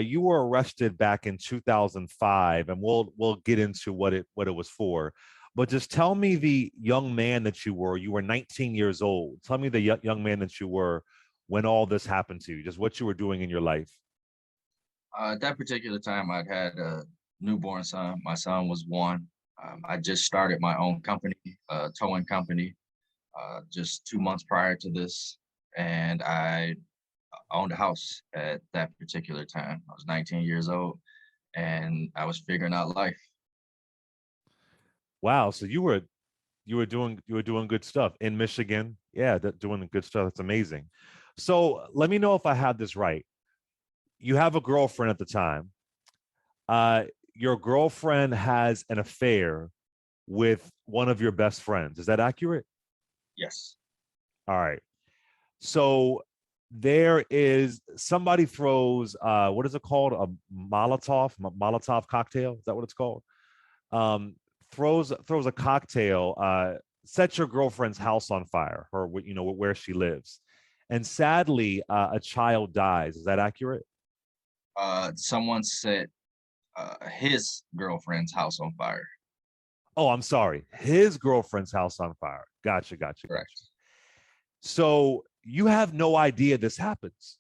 You were arrested back in 2005, and we'll get into what it was for. But just tell me the young man that you were. You were 19 years old. Tell me the young man that you were when all this happened to you. Just what you were doing in your life. At that particular time, I'd had a newborn son. My son was one. I just started my own company, towing company, just 2 months prior to this, and I owned a house at that particular time. I was 19 years old, and I was figuring out life. Wow. So you were doing good stuff in Michigan. Yeah, doing good stuff. That's amazing. So let me know if I have this right. You have a girlfriend at the time. Uh, your girlfriend has an affair with one of your best friends. Is that accurate? Yes, All right. So there is somebody throws what is it called? A Molotov cocktail. Is that what it's called? Um, throws a cocktail, sets your girlfriend's house on fire, her where she lives, and sadly, a child dies. Is that accurate? someone set his girlfriend's house on fire. Oh, I'm sorry. His girlfriend's house on fire. Gotcha, gotcha, gotcha. Correct. So you have no idea this happens.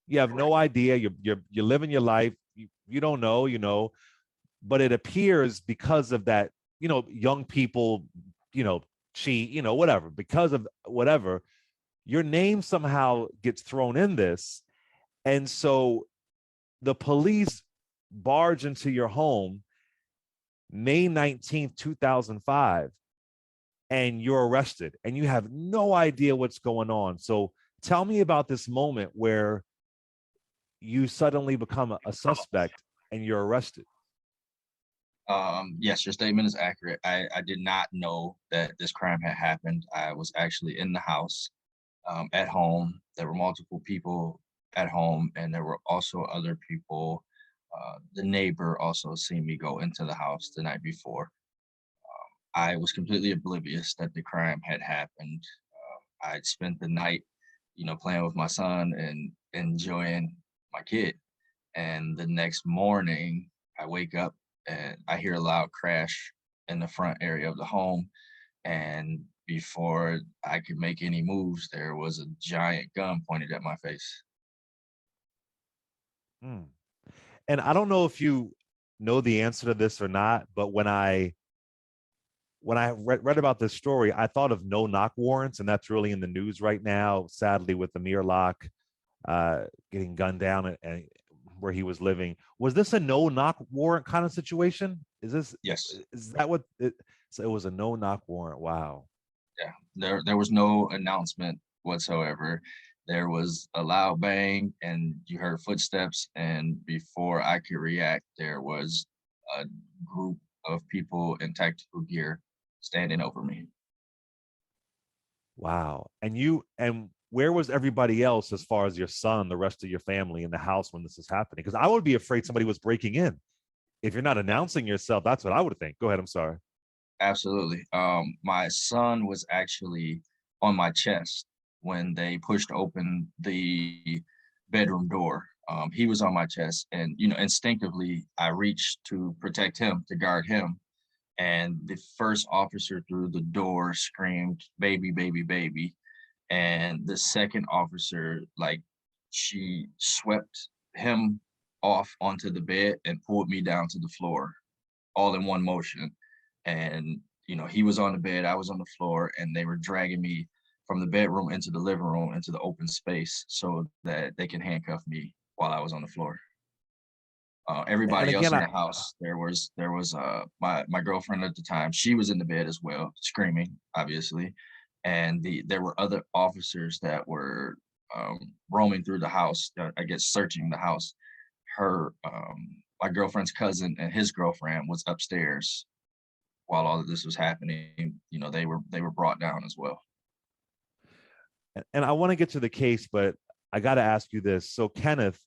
You have no Correct. idea. You're living your life. You don't know, but it appears because of that, young people, cheat, whatever, because of whatever, your name somehow gets thrown in this. And so the police barge into your home May 19th, 2005, and you're arrested and you have no idea what's going on. So tell me about this moment where you suddenly become a suspect and you're arrested. Yes, your statement is accurate. I did not know that this crime had happened. I was actually in the house, at home. There were multiple people at home, and there were also other people. The neighbor also seen me go into the house the night before. I was completely oblivious that the crime had happened. I'd spent the night, playing with my son and enjoying my kid. And the next morning, I wake up and I hear a loud crash in the front area of the home. And before I could make any moves, there was a giant gun pointed at my face. Hmm. And I don't know if you know the answer to this or not, but when I read about this story, I thought of no knock warrants, and that's really in the news right now. Sadly, with Amir Locke getting gunned down and where he was living, was this a no knock warrant kind of situation? Yes. Is that what it? So it was a no knock warrant. Wow. Yeah. There was no announcement whatsoever. There was a loud bang and you heard footsteps, and before I could react, there was a group of people in tactical gear standing over me. Wow. And where was everybody else as far as your son, the rest of your family in the house when this is happening? Because I would be afraid somebody was breaking in. If you're not announcing yourself, that's what I would think. Go ahead. I'm sorry. Absolutely. My son was actually on my chest when they pushed open the bedroom door. He was on my chest, and instinctively, I reached to protect him, to guard him. And the first officer through the door screamed, "Baby, baby, baby!" And the second officer, like, she swept him off onto the bed and pulled me down to the floor, all in one motion. And he was on the bed, I was on the floor, and they were dragging me from the bedroom into the living room into the open space so that they can handcuff me while I was on the floor. And Everybody else again, in the house, there was my girlfriend at the time. She was in the bed as well, screaming, obviously, and there were other officers that were roaming through the house. I guess searching the house. My girlfriend's cousin and his girlfriend was upstairs while all of this was happening. They were brought down as well. and I want to get to the case, but I got to ask you this. So, Kenneth,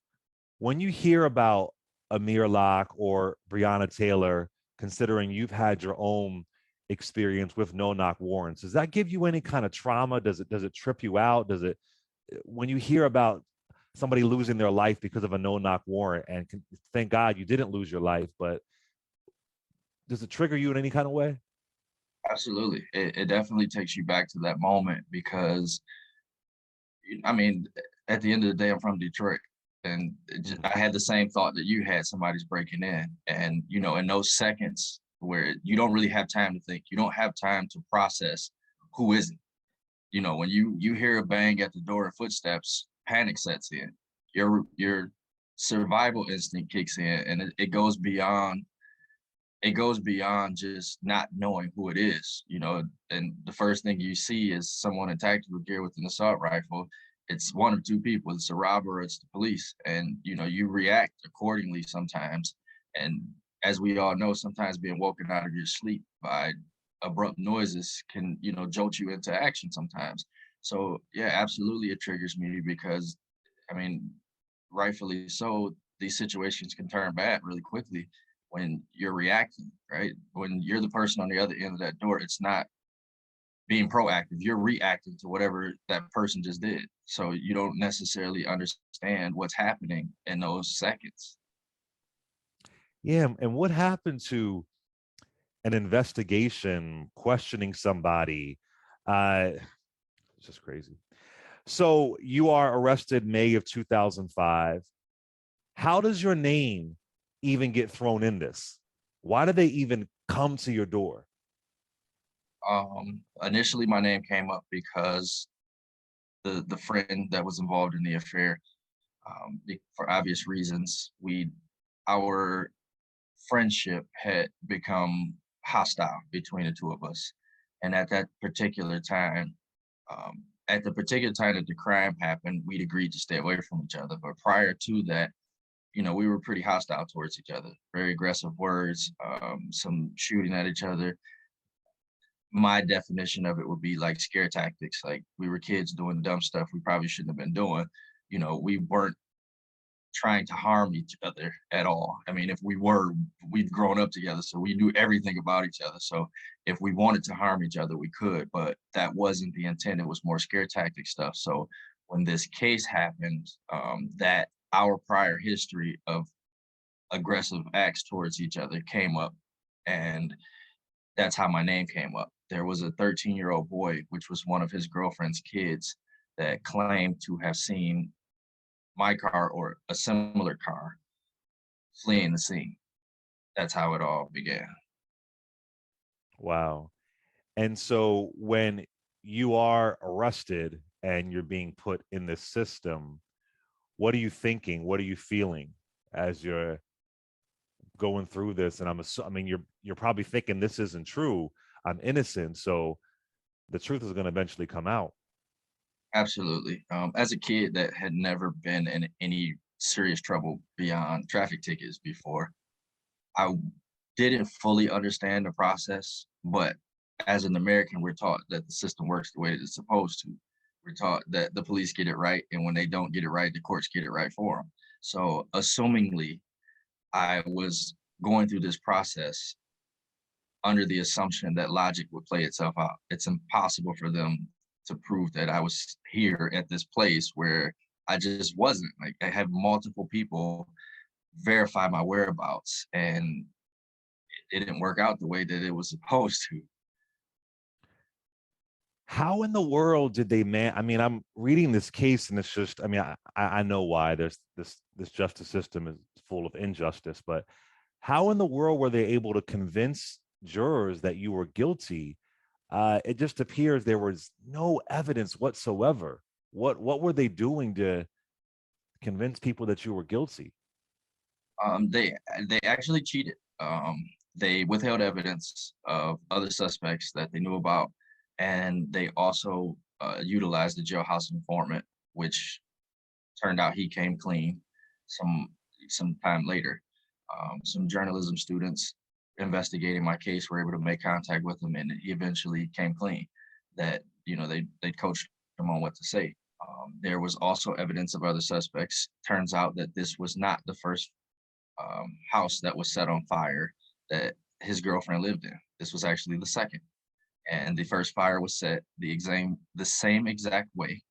when you hear about Amir Locke or Breonna Taylor, considering you've had your own experience with no knock warrants, does that give you any kind of trauma? Does it trip you out? Does it when you hear about somebody losing their life because of a no-knock warrant, and thank God you didn't lose your life, but does it trigger you in any kind of way? Absolutely. It definitely takes you back to that moment because, I mean, at the end of the day, I'm from Detroit. And I had the same thought that you had, somebody's breaking in. And, in those seconds where you don't really have time to think, you don't have time to process who is it. When you hear a bang at the door and footsteps, panic sets in. Your survival instinct kicks in, and it goes beyond just not knowing who it is, and the first thing you see is someone in tactical gear with an assault rifle. It's one of two people. It's a robber or it's the police. And, you react accordingly sometimes. And as we all know, sometimes being woken out of your sleep by abrupt noises can, jolt you into action sometimes. So yeah, absolutely it triggers me because, I mean, rightfully so, these situations can turn bad really quickly when you're reacting, right? When you're the person on the other end of that door, it's not being proactive, you're reacting to whatever that person just did. So you don't necessarily understand what's happening in those seconds. Yeah, and what happened to an investigation questioning somebody? It's just crazy. So you are arrested May of 2005. How does your name even get thrown in this? Why did they even come to your door? Initially, my name came up because the friend that was involved in the affair, for obvious reasons, our friendship had become hostile between the two of us, and at the particular time that the crime happened, we'd agreed to stay away from each other. But prior to that, we were pretty hostile towards each other, very aggressive words, some shooting at each other. My definition of it would be like scare tactics. Like we were kids doing dumb stuff we probably shouldn't have been doing. We weren't trying to harm each other at all. I mean, if we were, we'd grown up together, so we knew everything about each other. So if we wanted to harm each other, we could, but that wasn't the intent. It was more scare tactic stuff. So when this case happened, that our prior history of aggressive acts towards each other came up, and that's how my name came up. There was a 13-year-old boy, which was one of his girlfriend's kids, that claimed to have seen my car or a similar car fleeing the scene. That's how it all began. Wow. And so when you are arrested and you're being put in this system, what are you thinking? What are you feeling as you're going through this? And I mean, you're probably thinking this isn't true. I'm innocent, so the truth is going to eventually come out. Absolutely. As a kid that had never been in any serious trouble beyond traffic tickets before, I didn't fully understand the process. But as an American, we're taught that the system works the way that it's supposed to. We're taught that the police get it right, and when they don't get it right, the courts get it right for them. So, assumingly, I was going through this process under the assumption that logic would play itself out. It's impossible for them to prove that I was here at this place where I just wasn't. Like I had multiple people verify my whereabouts, and it didn't work out the way that it was supposed to. How in the world did they I mean, I'm reading this case and it's just, I mean, I know why there's this justice system is full of injustice, but how in the world were they able to convince jurors that you were guilty? It just appears there was no evidence whatsoever. What were they doing to convince people that you were guilty? They actually cheated. They withheld evidence of other suspects that they knew about, and they also utilized the jailhouse informant, which turned out he came clean some time later. Some journalism students investigating my case were able to make contact with him, and he eventually came clean. That they coached him on what to say. There was also evidence of other suspects. Turns out that this was not the first house that was set on fire that his girlfriend lived in. This was actually the second, and the first fire was set the same exact way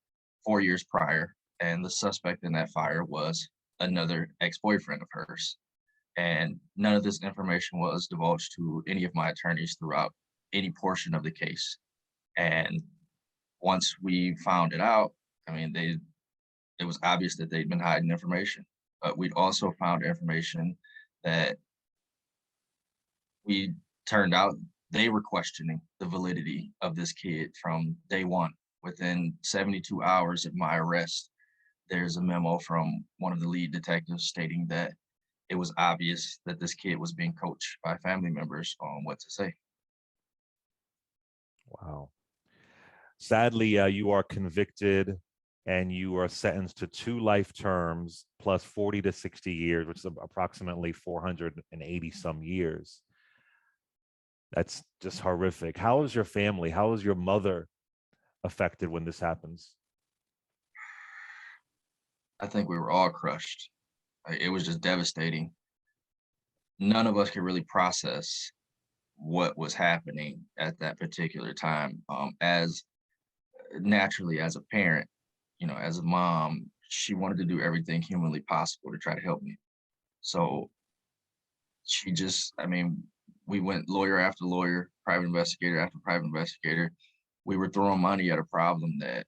4 years prior and the suspect in that fire was another ex-boyfriend of hers. And none of this information was divulged to any of my attorneys throughout any portion of the case. And once we found it out, I mean, it was obvious that they'd been hiding information. But we'd also found information that we turned out they were questioning the validity of this kid from day one. Within 72 hours of my arrest, there's a memo from one of the lead detectives stating that it was obvious that this kid was being coached by family members on what to say. Wow. Sadly, you are convicted and you are sentenced to 2 life terms plus 40 to 60 years, which is approximately 480 some years. That's just horrific. How is your family? How is your mother affected when this happens? I think we were all crushed. It was just devastating. None of us could really process what was happening at that particular time. As naturally as a parent, as a mom, she wanted to do everything humanly possible to try to help me. So she just, I mean, we went lawyer after lawyer, private investigator after private investigator. We were throwing money at a problem that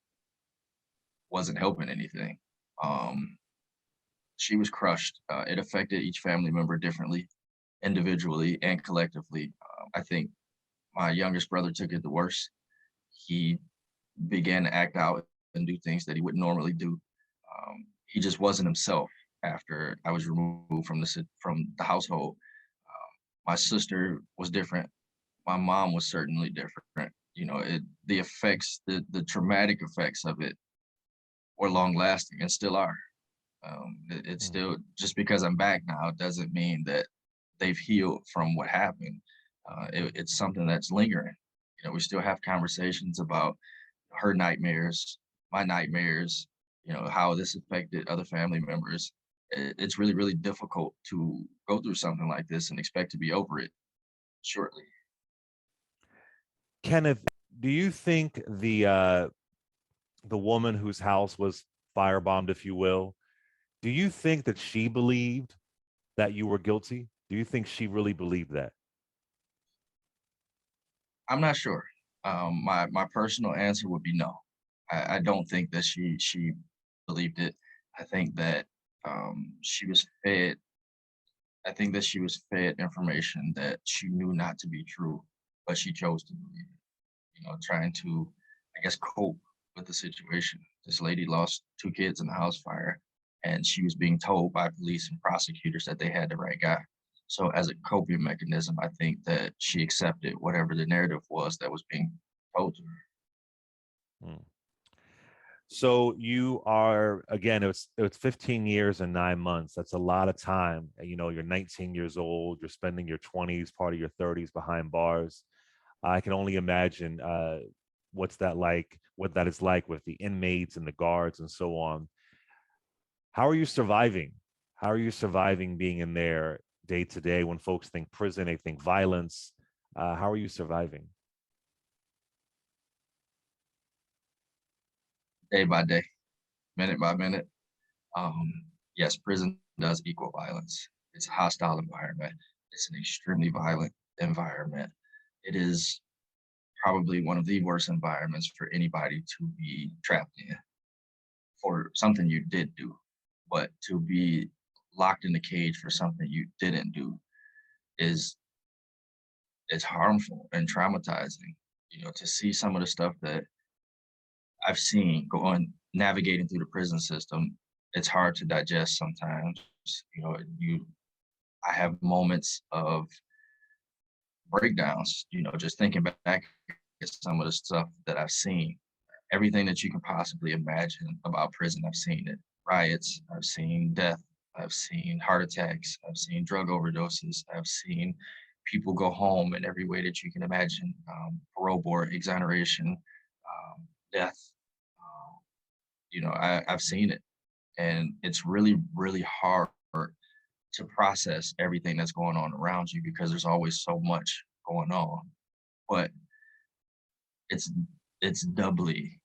wasn't helping anything. Um, she was crushed. It affected each family member differently, individually and collectively. I think my youngest brother took it the worst. He began to act out and do things that he wouldn't normally do. He just wasn't himself after I was removed from the household. My sister was different. My mom was certainly different. The effects, the traumatic effects of it were long lasting and still are. It's still, just because I'm back now doesn't mean that they've healed from what happened. It's something that's lingering. We still have conversations about her nightmares, my nightmares, how this affected other family members. It's really, really difficult to go through something like this and expect to be over it shortly. Kenneth, do you think the woman whose house was firebombed, if you will, do you think that she believed that you were guilty? Do you think she really believed that? I'm not sure. My personal answer would be no. I don't think that she believed it. I think that she was fed. I think that she was fed information that she knew not to be true, but she chose to believe it. Trying to, I guess, cope with the situation. This lady lost 2 kids in the house fire, and she was being told by police and prosecutors that they had the right guy. So as a coping mechanism, I think that she accepted whatever the narrative was that was being told to her. Hmm. So you are, again, it's 15 years and 9 months. That's a lot of time. You're 19 years old. You're spending your 20s, part of your 30s behind bars. I can only imagine what that is like with the inmates and the guards and so on. How are you surviving? How are you surviving being in there day to day when folks think prison, they think violence? How are you surviving? Day by day, minute by minute. Yes, prison does equal violence. It's a hostile environment. It's an extremely violent environment. It is probably one of the worst environments for anybody to be trapped in for something you did do, but to be locked in a cage for something you didn't do is it's harmful and traumatizing. To see some of the stuff that I've seen navigating through the prison system, it's hard to digest sometimes. I have moments of breakdowns, just thinking back at some of the stuff that I've seen. Everything that you can possibly imagine about prison, I've seen it. Riots, I've seen death, I've seen heart attacks, I've seen drug overdoses, I've seen people go home in every way that you can imagine. Parole board, exoneration, death. I've seen it, and it's really, really hard to process everything that's going on around you because there's always so much going on. But it's doubly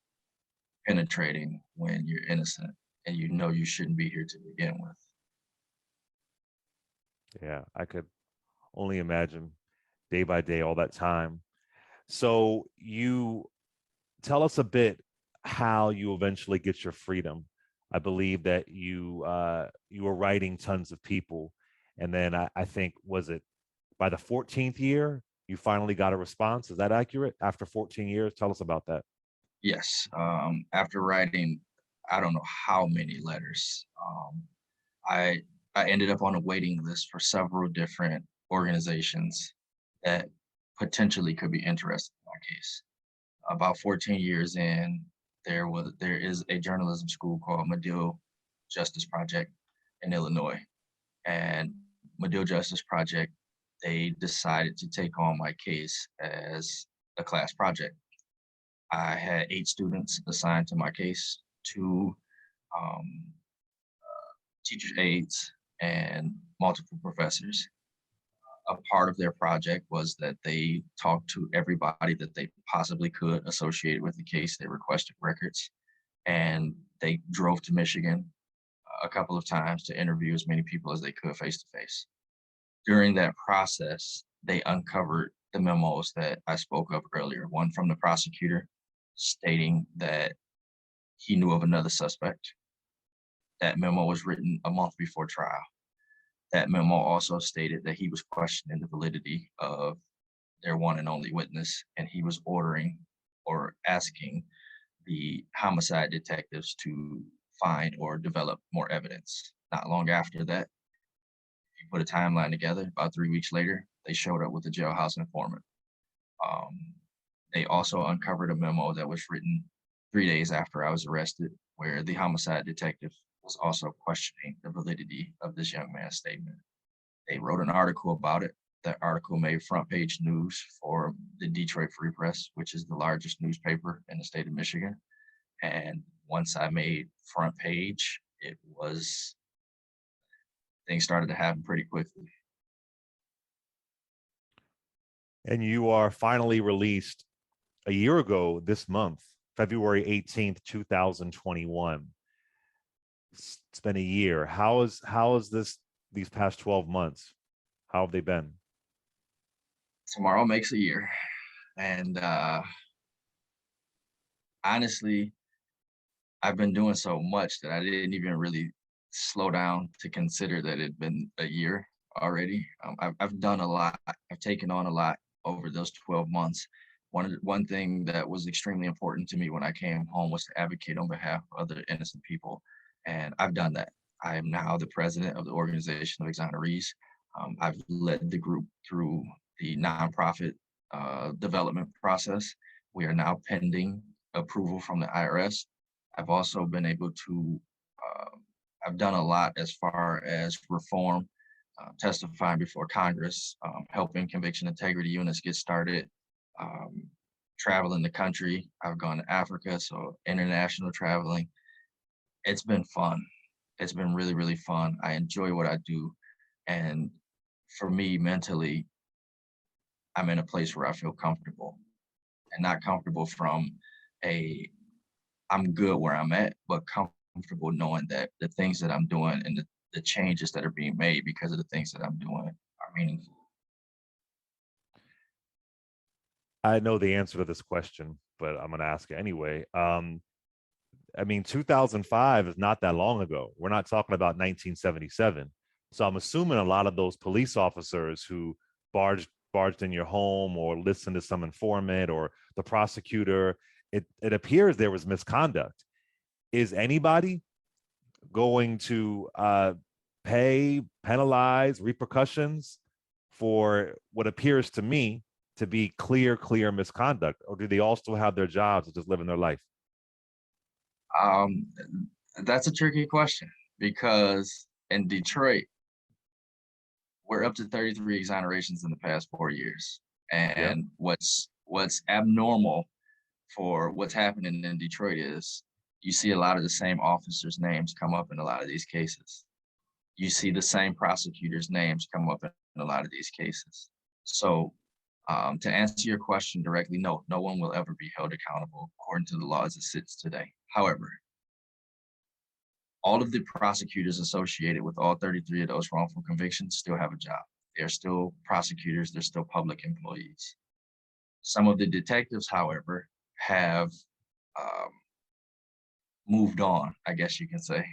penetrating when you're innocent. and you know you shouldn't be here to begin with. Yeah, I could only imagine day by day all that time. So you tell us a bit how you eventually get your freedom. I believe that you were writing tons of people, and then I think was it by the 14th year you finally got a response. Is that accurate? After 14 years, tell us about that. Yes, after writing, I don't know how many letters, I I ended up on a waiting list for several different organizations that potentially could be interested in my case. About 14 years in, there is a journalism school called Medill Justice Project in Illinois, and Medill Justice Project, they decided to take on my case as a class project. I had 8 students assigned to my case, 2 um, teacher aides, and multiple professors. A part of their project was that they talked to everybody that they possibly could associated with the case. They requested records, and they drove to Michigan a couple of times to interview as many people as they could face to face. During that process, they uncovered the memos that I spoke of earlier, one from the prosecutor stating that he knew of another suspect. That memo was written a month before trial. That memo also stated that he was questioning the validity of their one and only witness, and he was ordering or asking the homicide detectives to find or develop more evidence. Not long after that, if you put a timeline together, about 3 weeks later, they showed up with a jailhouse informant. Um, they also uncovered a memo that was written 3 days after I was arrested, where the homicide detective was also questioning the validity of this young man's statement. They wrote an article about it. That article made front page news for the Detroit Free Press, which is the largest newspaper in the state of Michigan. And once I made front page, it was things started to happen pretty quickly. And you are finally released a year ago this month, February 18th, 2021. It's been a year. How is this these past 12 months? How have they been? Tomorrow makes a year. And honestly, I've been doing so much that I didn't even really slow down to consider that it'd been a year already. I've done a lot. I've taken on a lot over those 12 months. One thing that was extremely important to me when I came home was to advocate on behalf of other innocent people, and I've done that. I am now the president of the organization of Exonerated. I've led the group through the nonprofit development process. We are now pending approval from the IRS. I've also been able to, uh, I've done a lot as far as reform, testifying before Congress, helping conviction integrity units get started, um, traveling the country. I've gone to Africa, so international traveling. It's been fun. It's been really, really fun. I enjoy what I do. And for me, mentally, I'm in a place where I feel comfortable and not comfortable from a I'm good where I'm at, but comfortable knowing that the things that I'm doing and the changes that are being made because of the things that I'm doing are meaningful. I know the answer to this question, but I'm going to ask it anyway. I mean, 2005 is not that long ago. We're not talking about 1977. So I'm assuming a lot of those police officers who barged in your home or listened to some informant or the prosecutor, it appears there was misconduct. Is anybody going to pay, penalize, repercussions for what appears to me to be clear misconduct, or do they all still have their jobs and just living their life? Um, that's a tricky question because in Detroit, we're up to 33 exonerations in the past 4 years. Yeah. And what's abnormal for what's happening in Detroit is you see a lot of the same officers' names come up in a lot of these cases. You see the same prosecutors' names come up in a lot of these cases. So to answer your question directly, no, no one will ever be held accountable according to the law as it sits today. However, all of the prosecutors associated with all 33 of those wrongful convictions still have a job. They're still prosecutors, they're still public employees. Some of the detectives, however, have um, moved on, I guess you can say,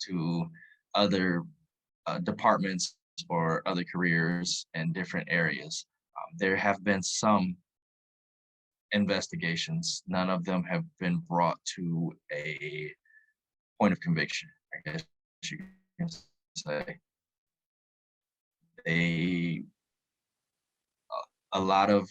to other departments or other careers in different areas. There have been some investigations. None of them have been brought to a point of conviction, I guess you can say. They, a lot of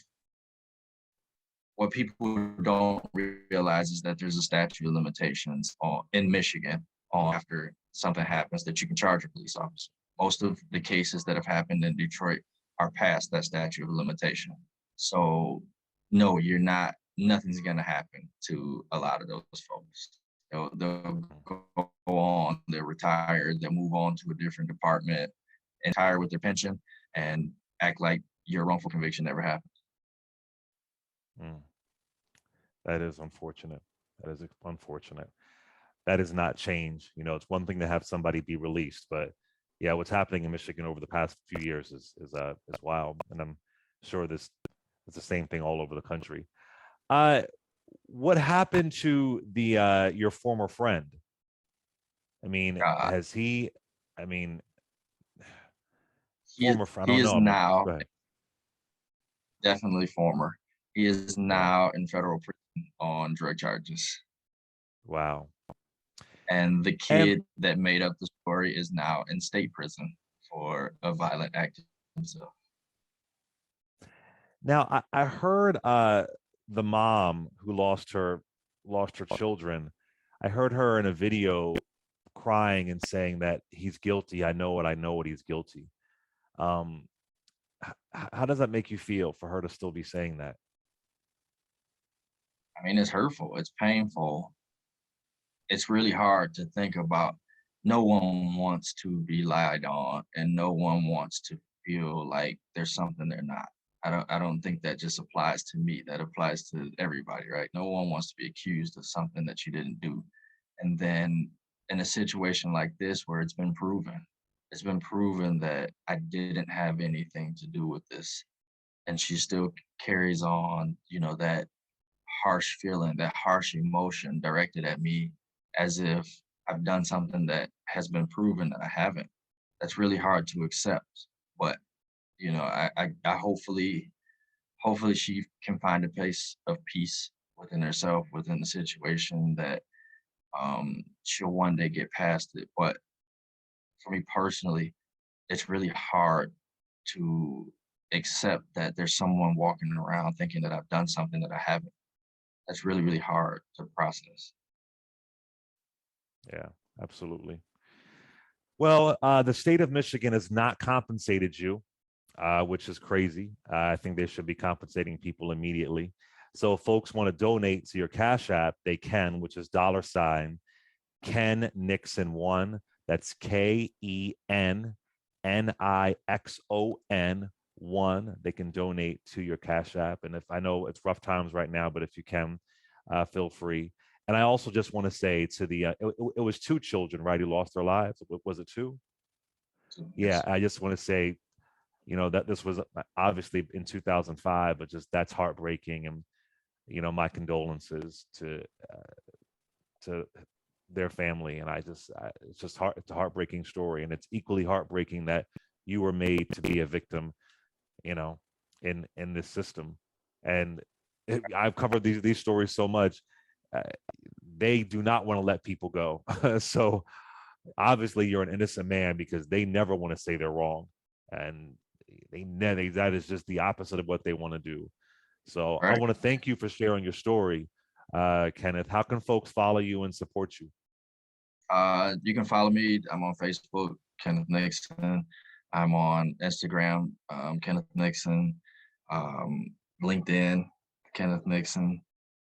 what people don't realize is that there's a statute of limitations in Michigan on after something happens that you can charge a police officer. Most of the cases that have happened in Detroit are past that statute of limitation. So no, you're not, nothing's gonna happen to a lot of those folks. They'll go on, they're retired, they'll move on to a different department and retire with their pension and act like your wrongful conviction never happened. Mm. That is unfortunate. That is unfortunate. That is not change. You know, it's one thing to have somebody be released, but yeah, what's happening in Michigan over the past few years is wild, and I'm sure this is the same thing all over the country. What happened to the your former friend? I mean, Uh, has he? I mean, he, former friend. I he don't is know. I mean, now go ahead. definitely former. He is Yeah. now in federal prison on drug charges. Wow. And the And kid that made up the story is now in state prison for a violent act himself. now I heard the mom who lost her children. I heard her in a video crying and saying that he's guilty. I know what he's guilty. Um, how does that make you feel for her to still be saying that? I mean, it's hurtful, it's painful. It's really hard to think about. No one wants to be lied on, and no one wants to feel like there's something they're not. I don't think that just applies to me. That applies to everybody, right? No one wants to be accused of something that you didn't do. And then in a situation like this where it's been proven that I didn't have anything to do with this. And she still carries on, that harsh feeling, that harsh emotion directed at me as if I've done something that has been proven that I haven't. That's really hard to accept. But I hopefully she can find a place of peace within herself, within the situation that she'll one day get past it. But for me personally, it's really hard to accept that there's someone walking around thinking that I've done something that I haven't. That's really, really hard to process. Yeah, absolutely. Well, the state of Michigan has not compensated you, which is crazy. I think they should be compensating people immediately. So, if folks want to donate to your Cash App, they can, which is $Ken Nixon 1. That's KENNIXON 1. They can donate to your Cash App. And if I know it's rough times right now, but if you can, feel free. And I also just want to say to it was two children, right, who lost their lives. Was it two? So, Yeah, yes. I just want to say, that this was obviously in 2005, but just that's heartbreaking. And, my condolences to their family. And it's just it's a heartbreaking story. And it's equally heartbreaking that you were made to be a victim, in this system. And I've covered these stories so much. Uh, they do not want to let people go. So obviously you're an innocent man because they never want to say they're wrong. And that is just the opposite of what they want to do. So I Right. want to thank you for sharing your story, Kenneth. How can folks follow you and support you? You can follow me. I'm on Facebook, Kenneth Nixon. I'm on Instagram, Kenneth Nixon. Um, LinkedIn, Kenneth Nixon.